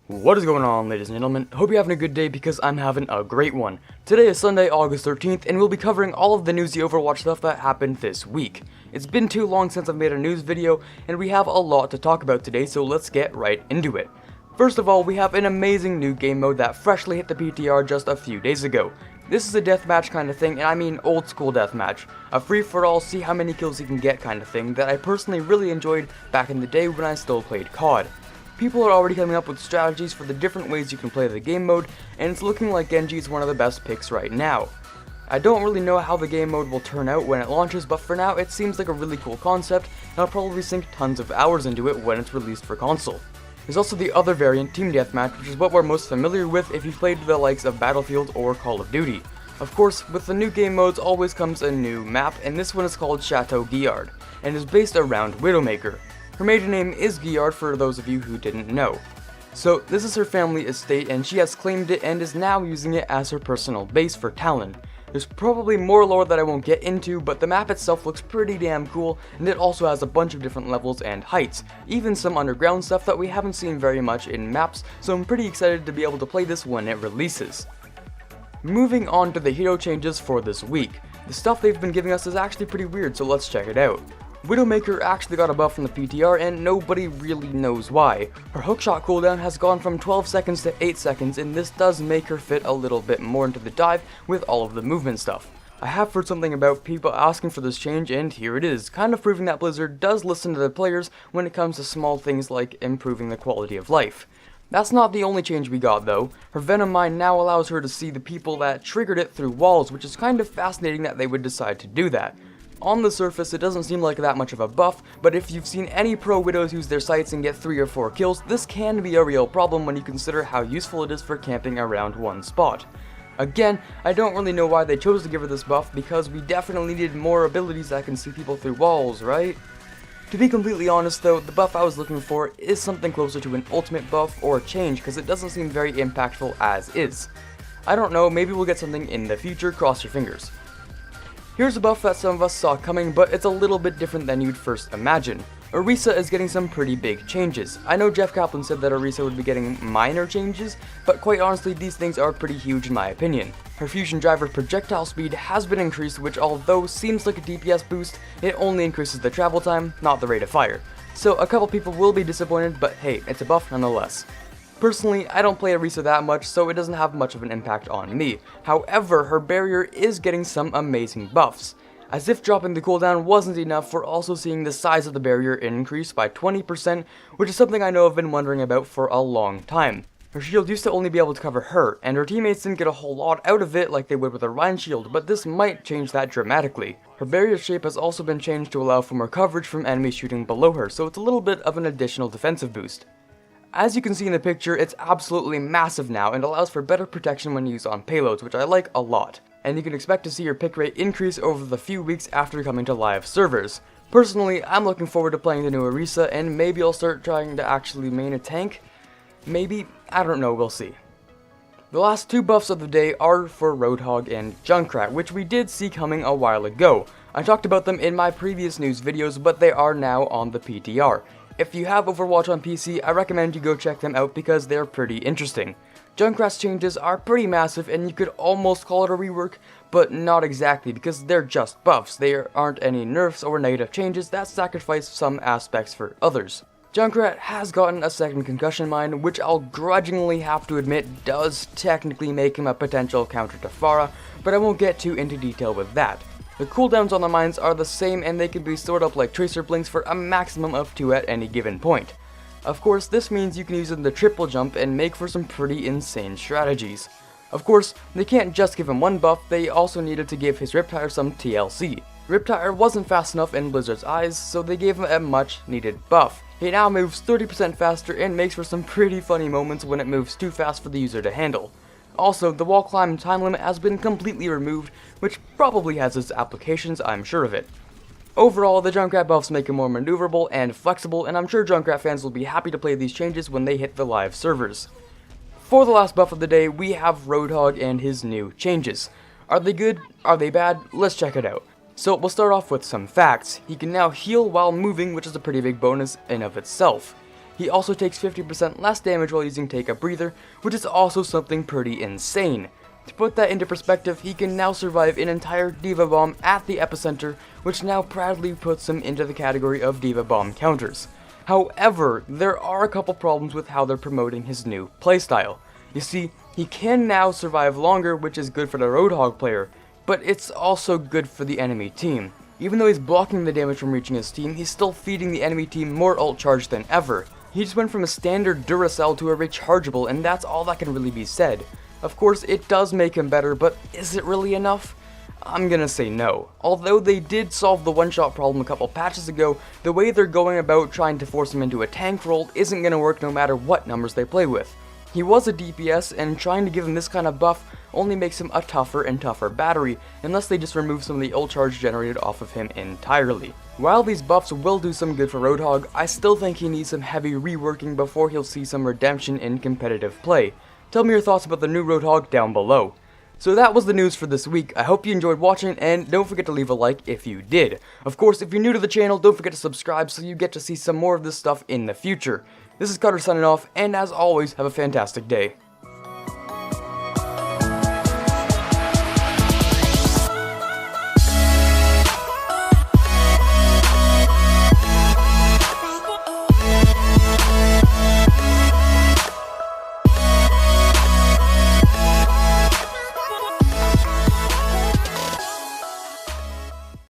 What is going on, ladies and gentlemen? Hope you're having a good day because I'm having a great one. Today is Sunday, August 13th, and we'll be covering all of the newsy Overwatch stuff that happened this week. It's been too long since I've made a news video, and we have a lot to talk about today, so let's get right into it. First of all, we have an amazing new game mode that freshly hit the PTR just a few days ago. This is a deathmatch kind of thing, and I mean old school deathmatch. A free-for-all, see how many kills you can get kind of thing that I personally really enjoyed back in the day when I still played COD. People are already coming up with strategies for the different ways you can play the game mode, and it's looking like Genji is one of the best picks right now. I don't really know how the game mode will turn out when it launches, but for now it seems like a really cool concept, and I'll probably sink tons of hours into it when it's released for console. There's also the other variant, Team Deathmatch, which is what we're most familiar with if you've played the likes of Battlefield or Call of Duty. Of course, with the new game modes always comes a new map, and this one is called Chateau Guillard, and is based around Widowmaker. Her maiden name is Guillard for those of you who didn't know. So this is her family estate and she has claimed it and is now using it as her personal base for Talon. There's probably more lore that I won't get into, but the map itself looks pretty damn cool, and it also has a bunch of different levels and heights, even some underground stuff that we haven't seen very much in maps, so I'm pretty excited to be able to play this when it releases. Moving on to the hero changes for this week. The stuff they've been giving us is actually pretty weird, so let's check it out. Widowmaker actually got a buff from the PTR and nobody really knows why. Her hookshot cooldown has gone from 12 seconds to 8 seconds, and this does make her fit a little bit more into the dive with all of the movement stuff. I have heard something about people asking for this change, and here it is, kind of proving that Blizzard does listen to the players when it comes to small things like improving the quality of life. That's not the only change we got though. Her Venom Mine now allows her to see the people that triggered it through walls, which is kind of fascinating that they would decide to do that. On the surface, it doesn't seem like that much of a buff, but if you've seen any pro widows use their sights and get 3 or 4 kills, this can be a real problem when you consider how useful it is for camping around one spot. Again, I don't really know why they chose to give her this buff, because we definitely needed more abilities that can see people through walls, right? To be completely honest though, the buff I was looking for is something closer to an ultimate buff or change, because it doesn't seem very impactful as is. I don't know, maybe we'll get something in the future, cross your fingers. Here's a buff that some of us saw coming, but it's a little bit different than you'd first imagine. Orisa is getting some pretty big changes. I know Jeff Kaplan said that Orisa would be getting minor changes, but quite honestly these things are pretty huge in my opinion. Her fusion driver projectile speed has been increased, which although seems like a DPS boost, it only increases the travel time, not the rate of fire. So a couple people will be disappointed, but hey, it's a buff nonetheless. Personally, I don't play Orisa that much, so it doesn't have much of an impact on me. However, her barrier is getting some amazing buffs. As if dropping the cooldown wasn't enough, we're also seeing the size of the barrier increase by 20%, which is something I know I've been wondering about for a long time. Her shield used to only be able to cover her, and her teammates didn't get a whole lot out of it like they would with a Rhine shield, but this might change that dramatically. Her barrier shape has also been changed to allow for more coverage from enemies shooting below her, so it's a little bit of an additional defensive boost. As you can see in the picture, it's absolutely massive now and allows for better protection when used on payloads, which I like a lot. And you can expect to see your pick rate increase over the few weeks after coming to live servers. Personally, I'm looking forward to playing the new Orisa, and maybe I'll start trying to actually main a tank. Maybe? I don't know, we'll see. The last 2 buffs of the day are for Roadhog and Junkrat, which we did see coming a while ago. I talked about them in my previous news videos, but they are now on the PTR. If you have Overwatch on PC, I recommend you go check them out because they're pretty interesting. Junkrat's changes are pretty massive and you could almost call it a rework, but not exactly because they're just buffs. There aren't any nerfs or negative changes that sacrifice some aspects for others. Junkrat has gotten a second concussion mine, which I'll grudgingly have to admit does technically make him a potential counter to Pharah, but I won't get too into detail with that. The cooldowns on the mines are the same and they can be stored up like tracer blinks for a maximum of 2 at any given point. Of course, this means you can use them to triple jump and make for some pretty insane strategies. Of course, they can't just give him one buff, they also needed to give his Riptire some TLC. Riptire wasn't fast enough in Blizzard's eyes, so they gave him a much needed buff. He now moves 30% faster and makes for some pretty funny moments when it moves too fast for the user to handle. Also, the wall climb time limit has been completely removed, which probably has its applications, I'm sure of it. Overall, the Junkrat buffs make him more maneuverable and flexible, and I'm sure Junkrat fans will be happy to play these changes when they hit the live servers. For the last buff of the day, we have Roadhog and his new changes. Are they good? Are they bad? Let's check it out. So we'll start off with some facts. He can now heal while moving, which is a pretty big bonus in of itself. He also takes 50% less damage while using Take a Breather, which is also something pretty insane. To put that into perspective, he can now survive an entire Diva Bomb at the epicenter, which now proudly puts him into the category of Diva Bomb counters. However, there are a couple problems with how they're promoting his new playstyle. You see, he can now survive longer, which is good for the Roadhog player, but it's also good for the enemy team. Even though he's blocking the damage from reaching his team, he's still feeding the enemy team more ult charge than ever. He just went from a standard Duracell to a rechargeable, and that's all that can really be said. Of course, it does make him better, but is it really enough? I'm gonna say no. Although they did solve the one-shot problem a couple patches ago, the way they're going about trying to force him into a tank role isn't gonna work no matter what numbers they play with. He was a DPS, and trying to give him this kind of buff only makes him a tougher and tougher battery, unless they just remove some of the ult charge generated off of him entirely. While these buffs will do some good for Roadhog, I still think he needs some heavy reworking before he'll see some redemption in competitive play. Tell me your thoughts about the new Roadhog down below. So that was the news for this week. I hope you enjoyed watching, and don't forget to leave a like if you did. Of course, if you're new to the channel, don't forget to subscribe so you get to see some more of this stuff in the future. This is Cutter signing off, and as always, have a fantastic day.